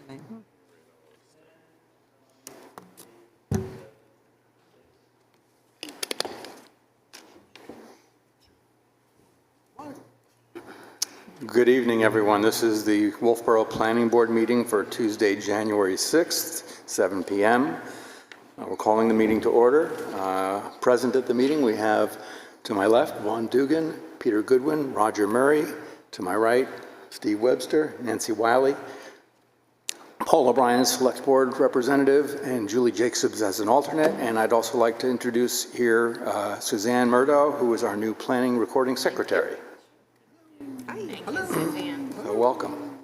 tonight. Good evening, everyone. This is the Wolfeboro Planning Board meeting for Tuesday, January 6th, 7 p.m. We're calling the meeting to order. Present at the meeting, we have to my left, Vaughn Dugan, Peter Goodwin, Roger Murray. To my right, Steve Webster, Nancy Wiley, Paul O'Brien, Select Board Representative, and Julie Jacobs as an alternate. And I'd also like to introduce here Suzanne Murdo, who is our new Planning Recording Secretary. Hello. Suzanne. So welcome.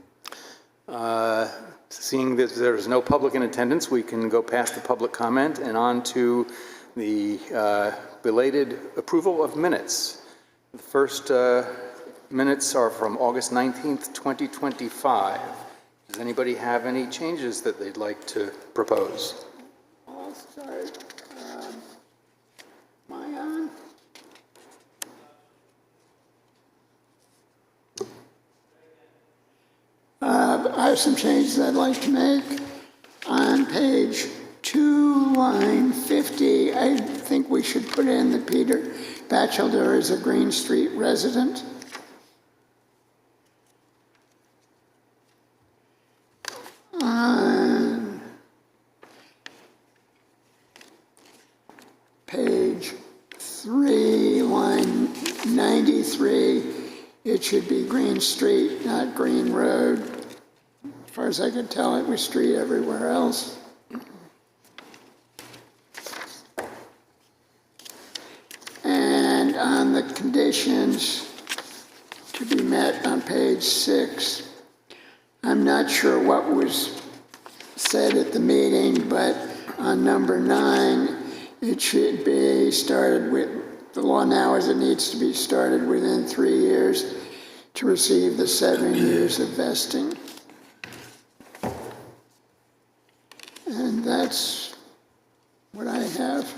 Seeing that there's no public in attendance, we can go past the public comment and on to the belated approval of minutes. The first minutes are from August 19th, 2025. Does anybody have any changes that they'd like to propose? I'll start. Am I on? I have some changes I'd like to make. On page 2, line 50, I think we should put in that Peter Batchelder is a Green Street resident. On page 3, line 93, it should be Green Street, not Green Road. As far as I could tell, it was street everywhere else. And on the conditions to be met on page 6, I'm not sure what was said at the meeting, but on number 9, it should be started with, the law now is it needs to be started within 3 years to receive the 7 years of vesting. And that's what I have.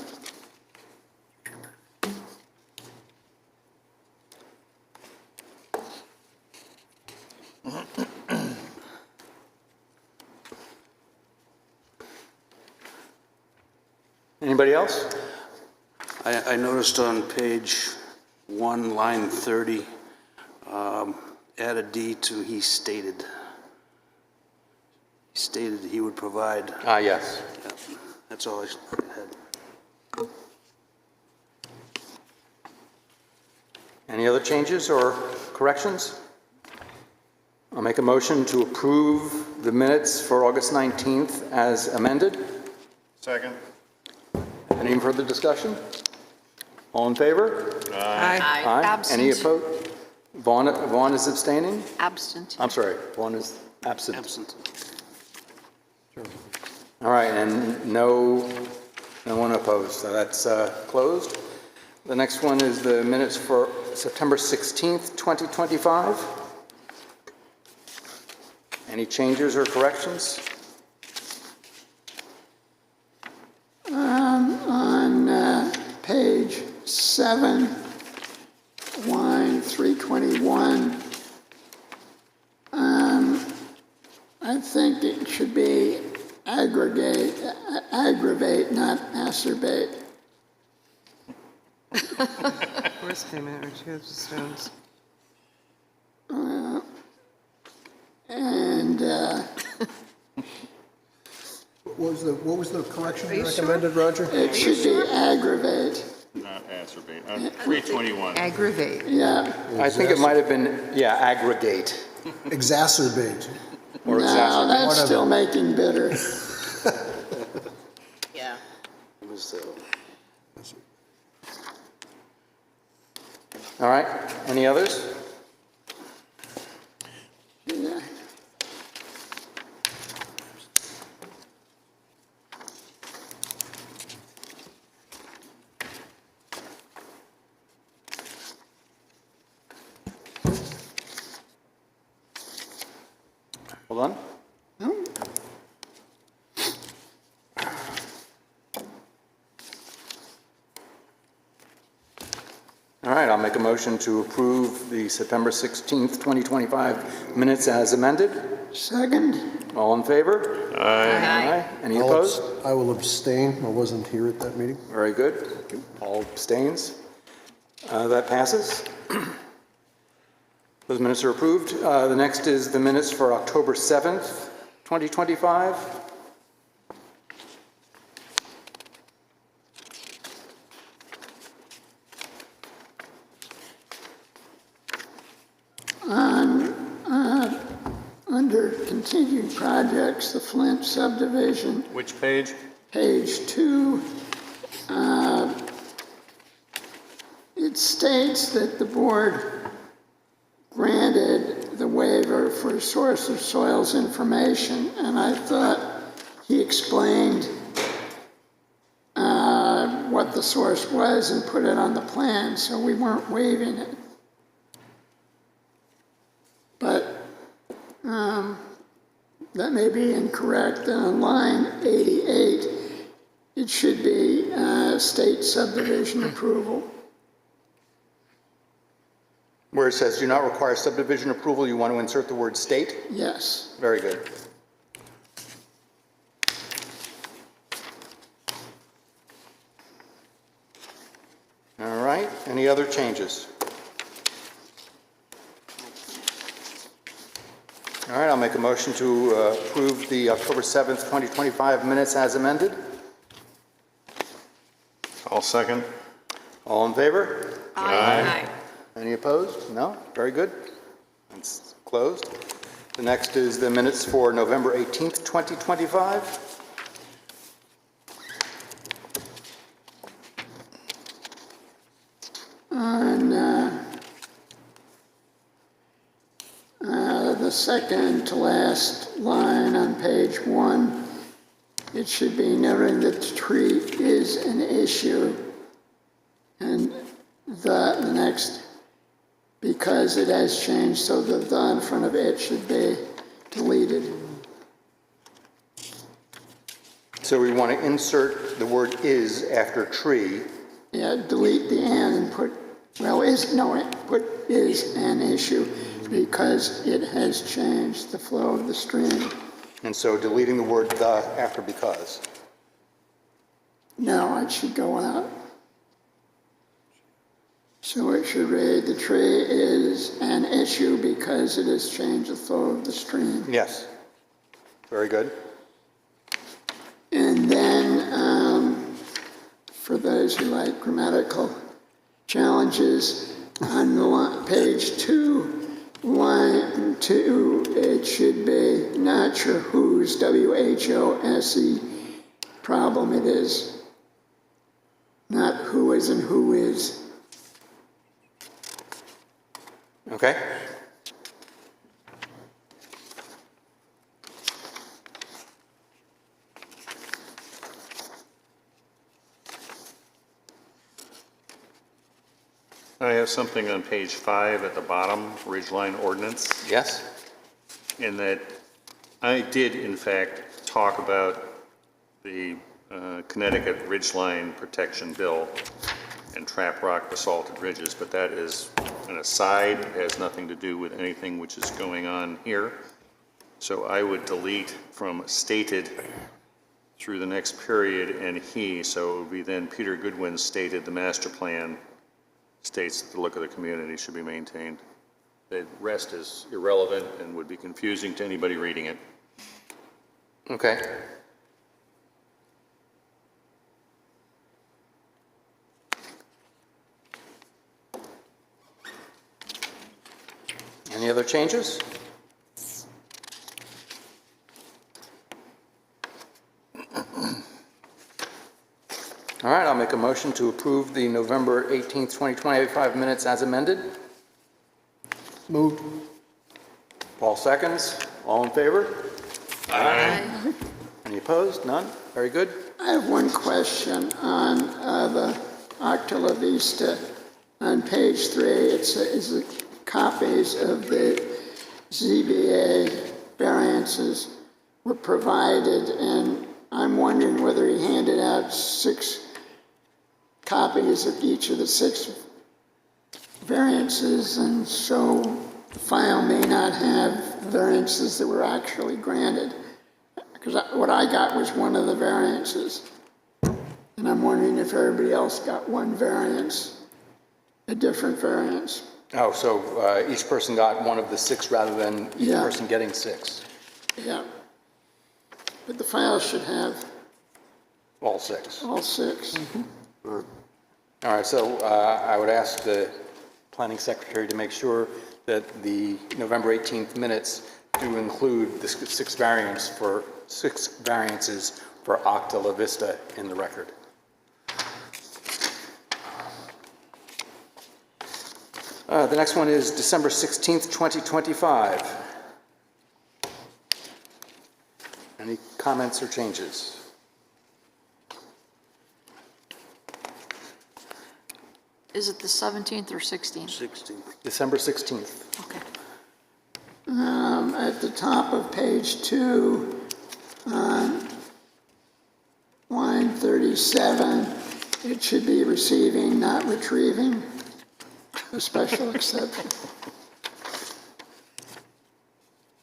Anybody else? I noticed on page 1, line 30, add a D to he stated. He stated he would provide. Yes. Yeah, that's all I had. Any other changes or corrections? I'll make a motion to approve the minutes for August 19th as amended. Second. Any further discussion? All in favor? Aye. Aye. Absent. Any opposed? Vaughn is abstaining? Absent. I'm sorry, Vaughn is absent. Absent. All right, and no one opposed, so that's closed. The next one is the minutes for September 16th, 2025. Any changes or corrections? On page 7, line 321, I think it should be aggravate, not acerbate. Worst payment or two stones. And What was the correction you sure? recommended, Roger? it should be aggravate. Not acerbate. 321. Aggravate. Yeah. I think it might have been, aggregate Exacerbate. or No, exacerbate. that's still making bitter. Yeah. It was, All right, any others? Yeah. Hold on. All right, I'll make a motion to approve the September 16th, 2025 minutes as amended. Second? All in favor? Aye. Any opposed? I will abstain. I wasn't here at that meeting. Very good. All abstains. That passes. Those minutes are approved. The next is the minutes for October 7th, 2025. Under continued projects, the Flint subdivision, Which page? page 2, it states that the board granted the waiver for source of soils information, and I thought he explained what the source was and put it on the plan, so we weren't waiving it. But that may be incorrect. On line 88, it should be state subdivision approval. Where it says do not require subdivision approval, you want to insert the word state? Yes. Very good. All right, any other changes? All right, I'll make a motion to approve the October 7th, 2025 minutes as amended. I'll second. All in favor? Aye. Any opposed? No? Very good. It's closed. The next is the minutes for November 18th, 2025. On the second to last line on page 1, it should be noting that the tree is an issue. And the next, because it has changed, so the in front of it should be deleted. So we want to insert the word is after tree. Yeah, delete the and put, well, put is an issue because it has changed the flow of the stream. And so deleting the word the after because. No, it should go out. So it should read, the tree is an issue because it has changed the flow of the stream. Yes. Very good. And then, for those who like grammatical challenges, on page 2, line 2, it should be not sure whose, W-H-O-S-E, problem it is. Not who is and who is. Okay. I have something on page 5 at the bottom, Ridgeline Ordinance, Yes. in that I did in fact talk about the Connecticut Ridgeline Protection Bill and trap rock basalted ridges, but that is an aside. It has nothing to do with anything which is going on here. So I would delete from stated through the next period and he, so it would be then Peter Goodwin stated the master plan states that the look of the community should be maintained. The rest is irrelevant and would be confusing to anybody reading it. Okay. Any other changes? All right, I'll make a motion to approve the November 18th, 2025 minutes as amended. Moved. Paul seconds. All in favor? Aye. Any opposed? None? Very good. I have one question on the Acta La Vista. On page 3, it says copies of the ZBA variances were provided, and I'm wondering whether he handed out 6 copies of each of the 6 variances, and so the file may not have variances that were actually granted. Because what I got was one of the variances. And I'm wondering if everybody else got one variance, a different variance. Oh, so each person got one of the 6 rather than each Yeah. person getting 6? Yeah. But the file should have All 6. all 6. All right, so I would ask the planning secretary to make sure that the November 18th minutes do include the 6 variances for Octa La Vista in the record. The next one is December 16th, 2025. Any comments or changes? Is it the 17th or 16th? 16. December 16th. Okay. At the top of page 2, on line 37, it should be receiving, not retrieving, a special exception.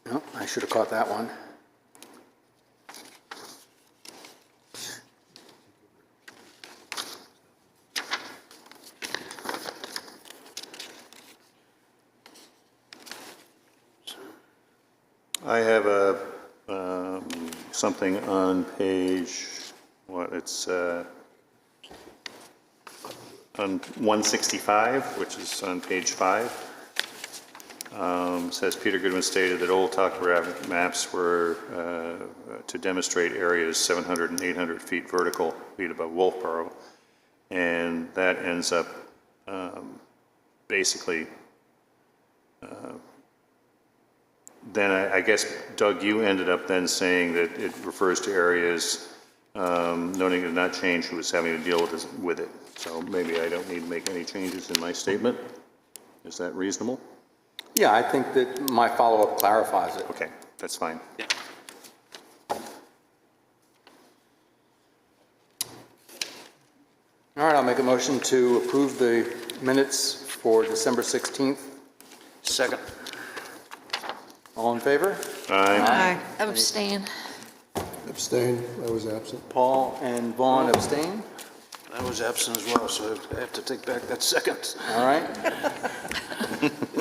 No, I should have caught that one. I have a, something on page, it's on 165, which is on page 5. Says Peter Goodwin stated that old topographic maps were to demonstrate areas 700 and 800 feet vertical, feet above Wolfeboro. And that ends up basically then I guess, Doug, you ended up then saying that it refers to areas noting it did not change who was having to deal with it. So maybe I don't need to make any changes in my statement. Is that reasonable? Yeah, I think that my follow-up clarifies it. Okay, that's fine. All right, I'll make a motion to approve the minutes for December 16th. Second. All in favor? Aye. Abstain. Abstain, I was absent. Paul and Vaughn abstain. I was absent as well, so I have to take back that second. All right.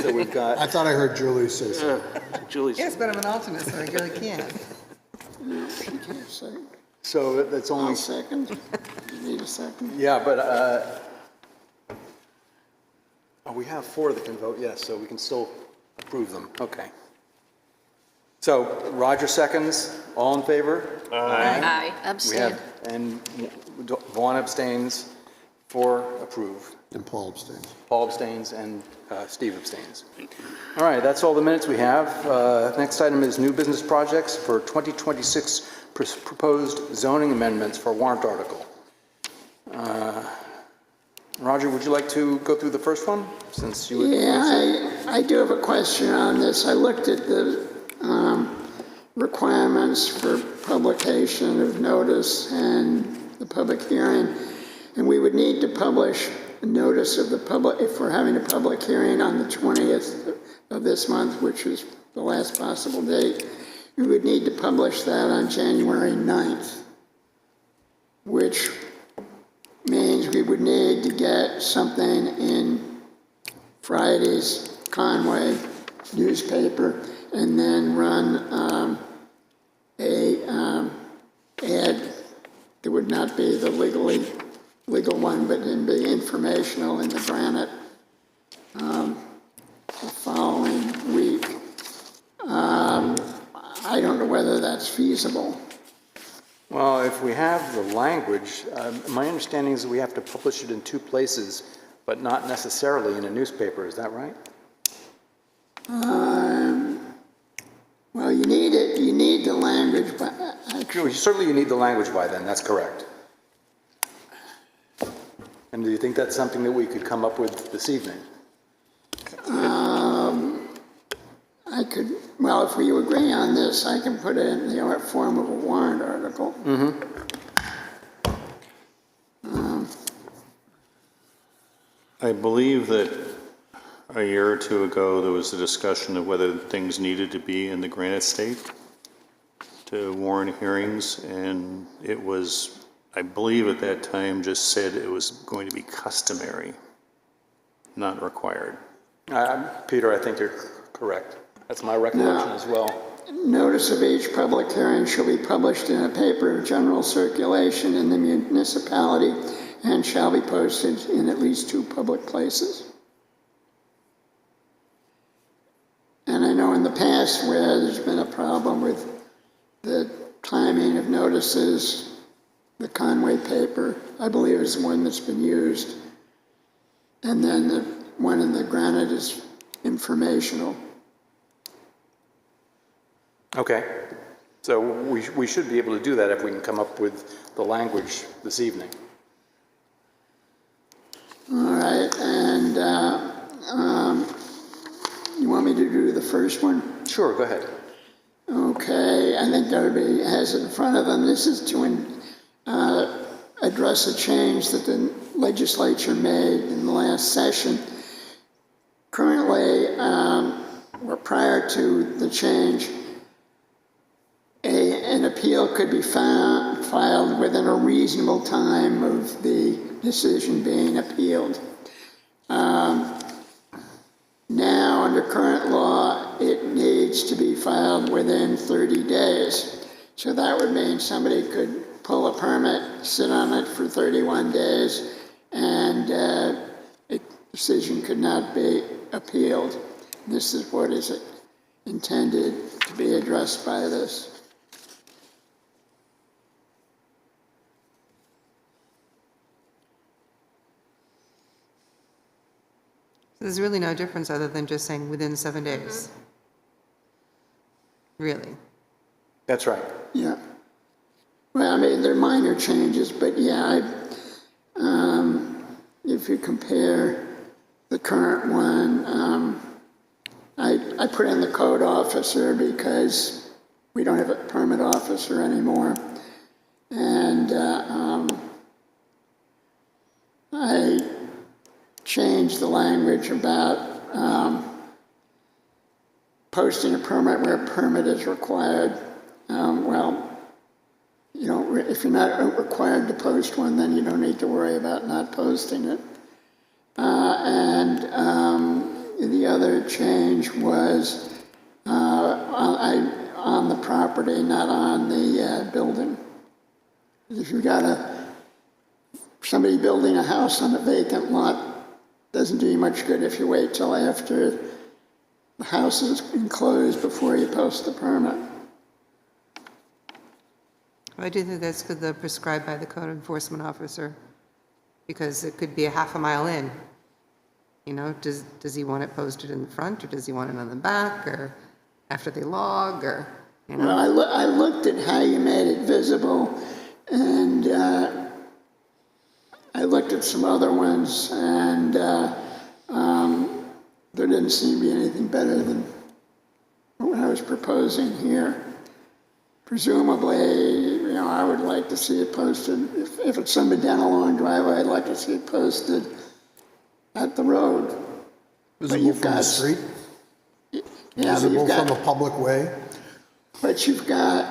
So we've got, I thought I heard Julie say so. Julie's. Yes, but I'm an alternate, so I really can't. Second. so that's only, I'll second. You need a second? yeah, but oh, we have 4 that can vote yes, so we can still approve them. Okay. So Roger seconds. All in favor? Aye. We Abstain. have, and Vaughn abstains, 4 approve. And Paul abstains. Paul abstains, and Steve abstains. All right, that's all the minutes we have. Next item is new business projects for 2026 proposed zoning amendments for warrant article. Roger, would you like to go through the first one, since you would? Yeah, I do have a question on this. I looked at the requirements for publication of notice and the public hearing, and we would need to publish a notice of the public, if we're having a public hearing on the 20th of this month, which is the last possible date, we would need to publish that on January 9th, which means we would need to get something in Friday's Conway newspaper and then run ad that would not be the legal one, but then be informational in the Granite the following week. I don't know whether that's feasible. Well, if we have the language, my understanding is that we have to publish it in 2 places, but not necessarily in a newspaper. Is that right? Well, you need it. You need the language, but Certainly you need the language by then, that's correct. And do you think that's something that we could come up with this evening? I could. Well, if we agree on this, I can put it in the form of a warrant article. I believe that a year or two ago, there was a discussion of whether things needed to be in the granite state to warrant hearings, and it was, I believe at that time, just said it was going to be customary, not required. Peter, I think you're correct. That's my recollection as well. Notice of each public hearing shall be published in a paper of general circulation in the municipality and shall be posted in at least 2 public places. And I know in the past where there's been a problem with the timing of notices, the Conway paper, I believe, is the one that's been used. And then the one in the Granite is informational. Okay. So we should be able to do that if we can come up with the language this evening. All right, and you want me to do the first one? Sure, go ahead. Okay, I think everybody has it in front of them. This is to address a change that the legislature made in the last session. Currently, or prior to the change, an appeal could be filed within a reasonable time of the decision being appealed. Now, under current law, it needs to be filed within 30 days. So that would mean somebody could pull a permit, sit on it for 31 days, and a decision could not be appealed. This is what is intended to be addressed by this. There's really no difference other than just saying within 7 days. Really? That's right. Yeah. Well, I mean, they're minor changes, but yeah, if you compare the current one, I put in the code officer because we don't have a permit officer anymore. And I changed the language about posting a permit where a permit is required. Well, you know, if you're not required to post one, then you don't need to worry about not posting it. And the other change was on the property, not on the building. If you've got somebody building a house on a vacant lot, doesn't do you much good if you wait till after the house is enclosed before you post the permit. I do think that's good, prescribed by the code enforcement officer, because it could be a half a mile in. You know, does he want it posted in the front, or does he want it on the back, or after they log, or, you know? Well, I looked at how you made it visible, and I looked at some other ones, and there didn't seem to be anything better than what I was proposing here. Presumably, you know, I would like to see it posted. If it's somebody down a long driveway, I'd like to see it posted at the road. Visible from the street? Yeah, Visible from a public way? but you've got,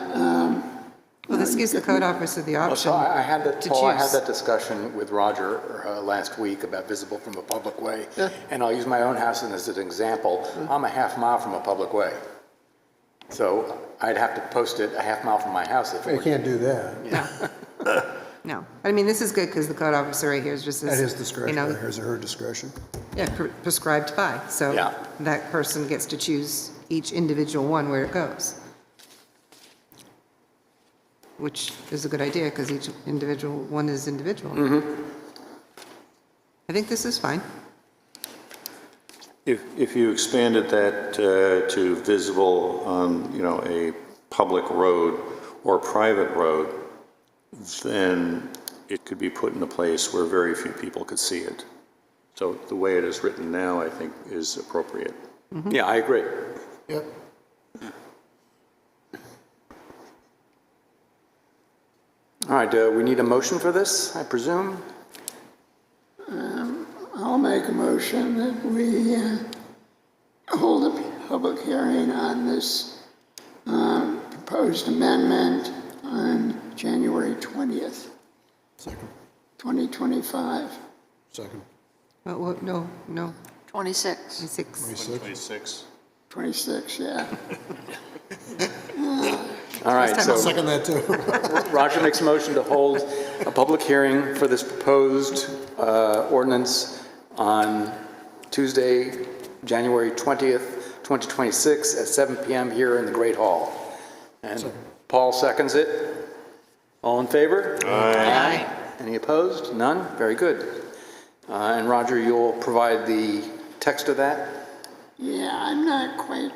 Well, this gives the code officer the option So I had that, to Paul, I had choose. that discussion with Roger last week about visible from a public way. And I'll use my own house as an example. I'm a half mile from a public way. So I'd have to post it a half mile from my house if it You were. can't do that. No. I mean, this is good because the code officer right here is just, At his you discretion, know, or his or her discretion. yeah, prescribed by. So Yeah. that person gets to choose each individual one where it goes, which is a good idea because each individual one is individual. I think this is fine. If you expanded that to visible on, you know, a public road or private road, then it could be put in a place where very few people could see it. So the way it is written now, I think, is appropriate. Yeah, I agree. Yep. All right, we need a motion for this, I presume? I'll make a motion that we hold a public hearing on this proposed amendment on January 20th, Second. 2025. Second. No, 26. 26. 26. 26, yeah. All right, so Second that too. Roger makes a motion to hold a public hearing for this proposed ordinance on Tuesday, January 20th, 2026 at 7 PM here in the Great Hall. And Paul seconds it. All in favor? Aye. Any opposed? None? Very good. And Roger, you'll provide the text of that? Yeah, I'm not quite,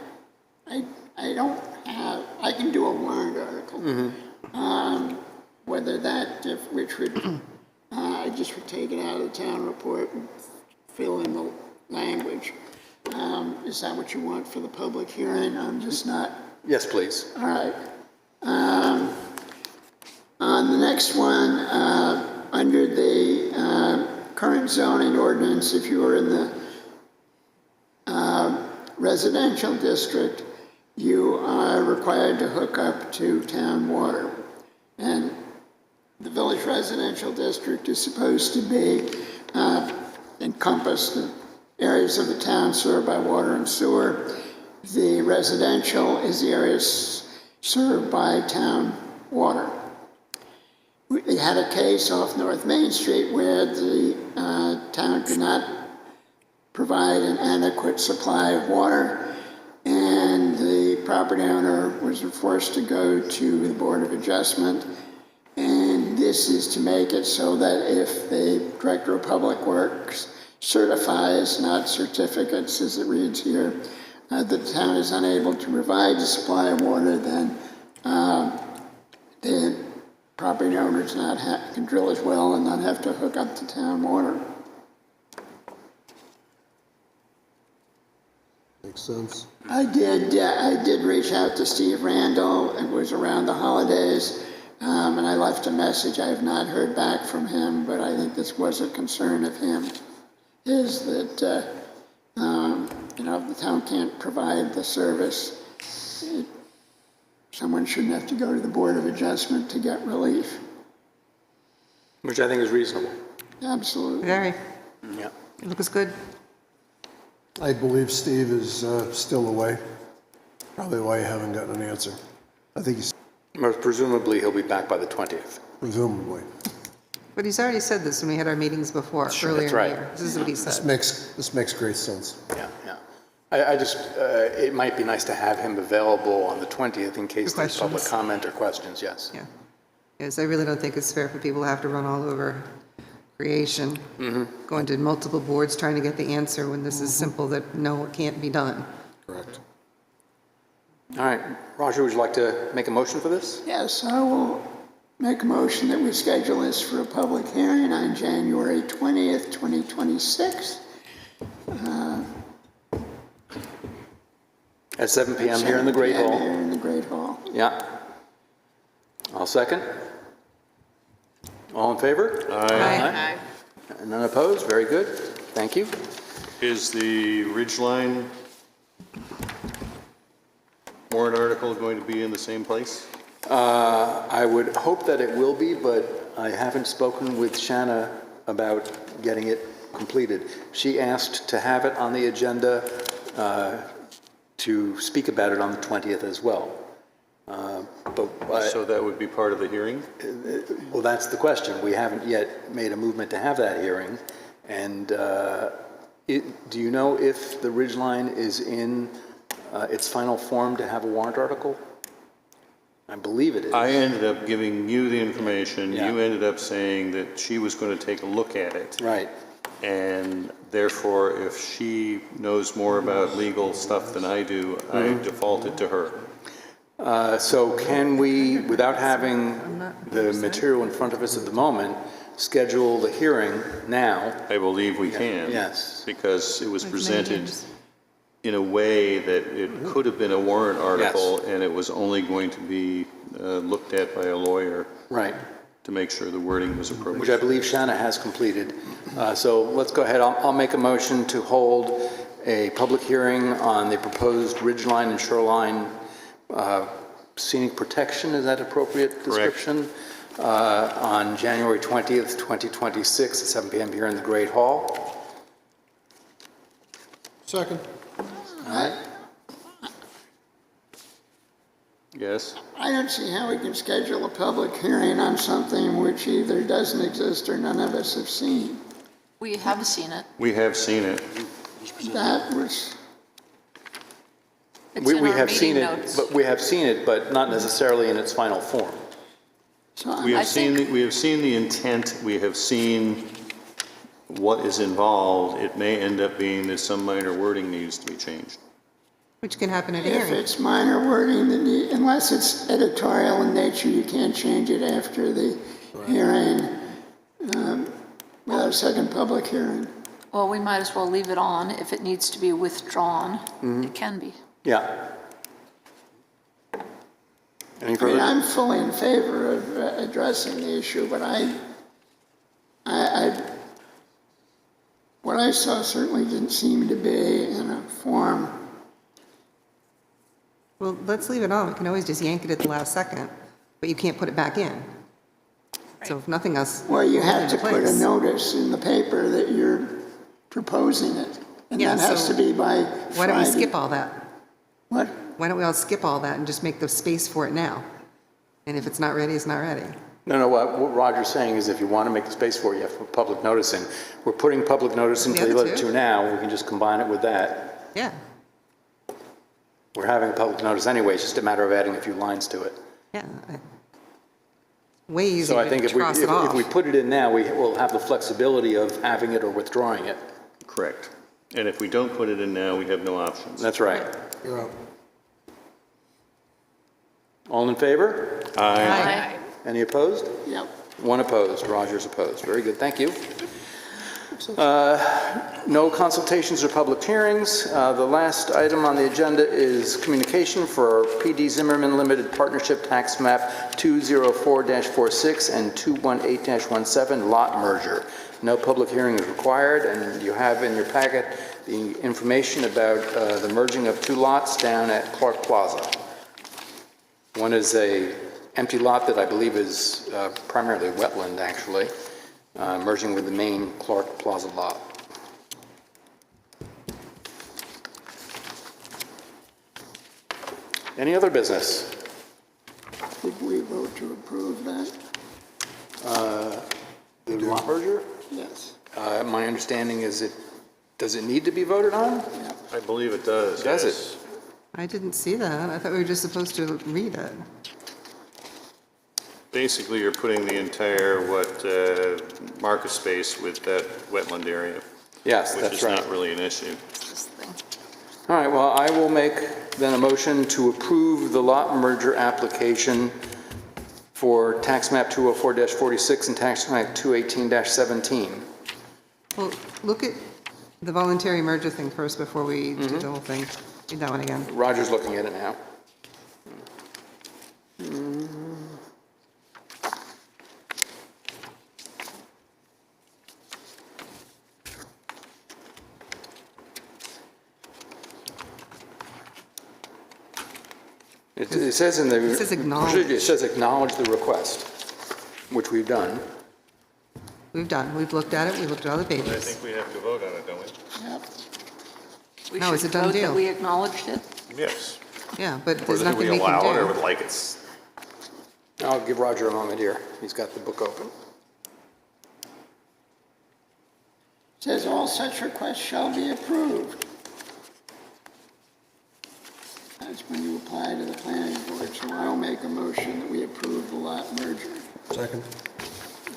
I don't have, I can do a warrant article. Whether that, which would, I just would take it out of the town report and fill in the language. Is that what you want for the public hearing? I'm just not, Yes, please. all right. On the next one, under the current zoning ordinance, if you were in the residential district, you are required to hook up to town water. And the village residential district is supposed to be encompass the areas of the town served by water and sewer. The residential is the areas served by town water. We had a case off North Main Street where the town could not provide an adequate supply of water, and the property owner was forced to go to the Board of Adjustment. And this is to make it so that if the Director of Public Works certifies, not certificates as it reads here, the town is unable to provide the supply of water, then the property owners can drill as well and not have to hook up to town water. Makes sense. I did reach out to Steve Randall. It was around the holidays, and I left a message. I have not heard back from him, but I think this was a concern of him, is that, if the town can't provide the service, someone shouldn't have to go to the Board of Adjustment to get relief. Which I think is reasonable. Absolutely. Very. Yeah. It looks good. I believe Steve is still away. Probably why you haven't gotten an answer. I think he's Most presumably, he'll be back by the 20th. presumably. But he's already said this when we had our meetings before, earlier in That's the right. year. This is what he This said. makes great sense. Yeah, yeah. I just, it might be nice to have him available on the 20th in case there's public questions. comment or questions, yes. Yeah. Yes, I really don't think it's fair for people to have to run all over creation, going to multiple boards trying to get the answer when this is simple that no, it can't be done. Correct. All right, Roger, would you like to make a motion for this? Yes, I will make a motion that we schedule this for a public hearing on January 20th, 2026. At 7 PM here in the Great Hall? Here in the Great Hall. Yeah. I'll second. All in favor? Aye. And none opposed? Very good. Thank you. Is the Ridgeline warrant article going to be in the same place? I would hope that it will be, but I haven't spoken with Shanna about getting it completed. She asked to have it on the agenda to speak about it on the 20th as well. So that would be part of the hearing? Well, that's the question. We haven't yet made a movement to have that hearing. And do you know if the Ridgeline is in its final form to have a warrant article? I believe it is. I ended up giving you the information. Yeah. You ended up saying that she was going to take a look at it. Right. And therefore, if she knows more about legal stuff than I do, I defaulted to her. So can we, without having the material in front of us at the moment, schedule the hearing now? I believe we can. Yes. Because it was Like many presented years. in a way that it could have been a warrant article, and it was only going to be looked at by a lawyer Right. to make sure the wording was Which appropriate. I believe Shanna has completed. So let's go ahead. I'll make a motion to hold a public hearing on the proposed ridgeline and shoreline scenic protection, is that appropriate description? On January 20th, 2026 at 7 p.m. here in the Great Hall. Second. Yes? I don't see how we can schedule a public hearing on something which either doesn't exist or none of us have seen. We have seen it. We have seen it. That was, It's We in our have seen meeting it, notes. but we have seen it, but not necessarily in its final form. so We I'm, have seen, we have seen the intent, we have seen what is involved. It may end up being that some minor wording needs to be changed. Which can happen at a if hearing. it's minor wording, then unless it's editorial in nature, you can't change it after the hearing, without a second public hearing. Well, we might as well leave it on. If it needs to be withdrawn, it can be. Yeah. Any I mean, further? I'm fully in favor of addressing the issue, but what I saw certainly didn't seem to be in a form. Well, let's leave it on. We can always just yank it at the last second, but you can't put it back in. So if nothing else. Well, you hold it have to in put a place. notice in the paper that you're proposing it, and Yeah, that has so to be by Why don't we Friday. skip all that? What? Why don't we all skip all that and just make the space for it now? And if it's not ready, it's not ready. No, what Roger's saying is if you want to make the space for it, you have to put public notice in. We're putting public notice in The until you other let it two. to now. We can just combine it with that. Yeah, We're having a public notice anyway, it's just a matter of adding a few lines to it. yeah. Way easier So I think to cross it off. if we put it in now, we will have the flexibility of having it or withdrawing it. Correct. And if we don't put it in now, we have no options. That's right. You're out. All in favor? Aye. Any opposed? Yep. One opposed. Roger's opposed. Very good, thank you. No consultations or public hearings. The last item on the agenda is communication for PD Zimmerman Limited Partnership Tax Map 204-46 and 218-17 lot merger. No public hearing is required, and you have in your packet the information about the merging of two lots down at Clark Plaza. One is a empty lot that I believe is primarily wetland, actually, merging with the main Clark Plaza lot. Any other business? Did we vote to approve that? The lot merger? Yes. My understanding is does it need to be voted on? I believe it does. Does yes. it? I didn't see that. I thought we were just supposed to read it. Basically, you're putting the entire, market space with that wetland area, Yes, which that's is right. not really an issue. This thing. All right, well, I will make then a motion to approve the lot merger application for tax map 204-46 and tax map 218-17. Well, look at the voluntary merger thing first before we do the whole thing. Read that one again. Roger's looking at it now. It says in the... It says acknowledge. It says acknowledge the request, which we've done. We've looked at it, we looked at all the I pages. think we have to vote on it, don't we? Yep. We No, should it's a done vote that deal. we acknowledged it. Yes. Yeah, but Or there's do nothing we we allow it, or can would like it's, I'll give Roger a moment here. He's got the book open. Says all such requests shall be approved. That's when you apply to the planning board, so I'll make a motion that we approve the lot merger. Second.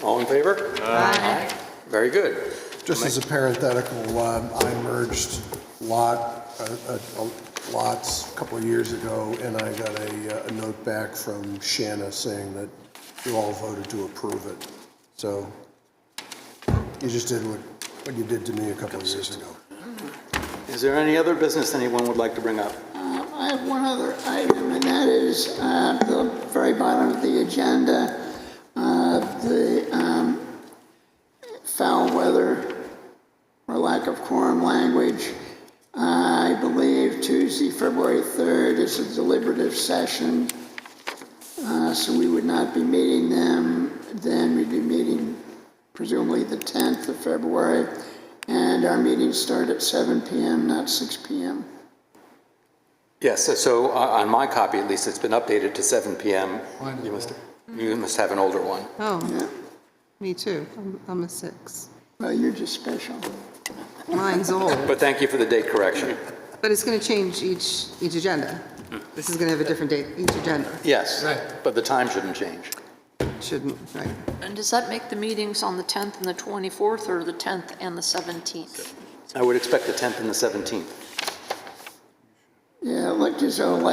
All in favor? Aye. Very good. Just as a parenthetical, I merged lots a couple of years ago, and I got a note back from Shanna saying that you all voted to approve it. So you just did what you did to me a couple of years ago. Is there any other business anyone would like to bring up? I have one other item, and that is the very bottom of the agenda, the foul weather or lack of quorum language. I believe Tuesday, February 3rd is a deliberative session, so we would not be meeting them. Then we'd be meeting presumably the 10th of February, and our meetings start at 7 p.m., not 6 p.m. Yes, so on my copy at least, it's been updated to 7 p.m. You must have an older one. Oh, Yeah, me too. I'm a 6. well, you're just special. Mine's old, But thank you for the date correction. but it's going to change each agenda. This is going to have a different date each agenda. Yes, but the time shouldn't change. Shouldn't, right? And does that make the meetings on the 10th and the 24th, or the 10th and the 17th? I would expect the 10th and the 17th. Yeah, it looked as though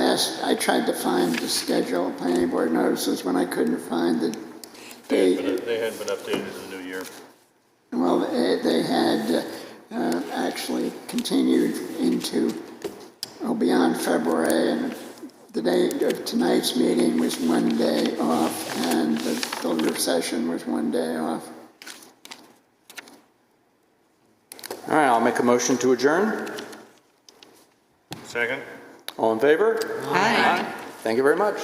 I tried to find the schedule of planning board notices when I couldn't find the date. They hadn't been updated in the new year. Well, they had actually continued into, beyond February, and the date of tonight's meeting was one day off, and the deliberative session was one day off. All right, I'll make a motion to adjourn. Second? All in favor? Hi. Thank you very much.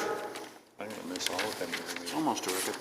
I'm going to miss all of them. Almost a record.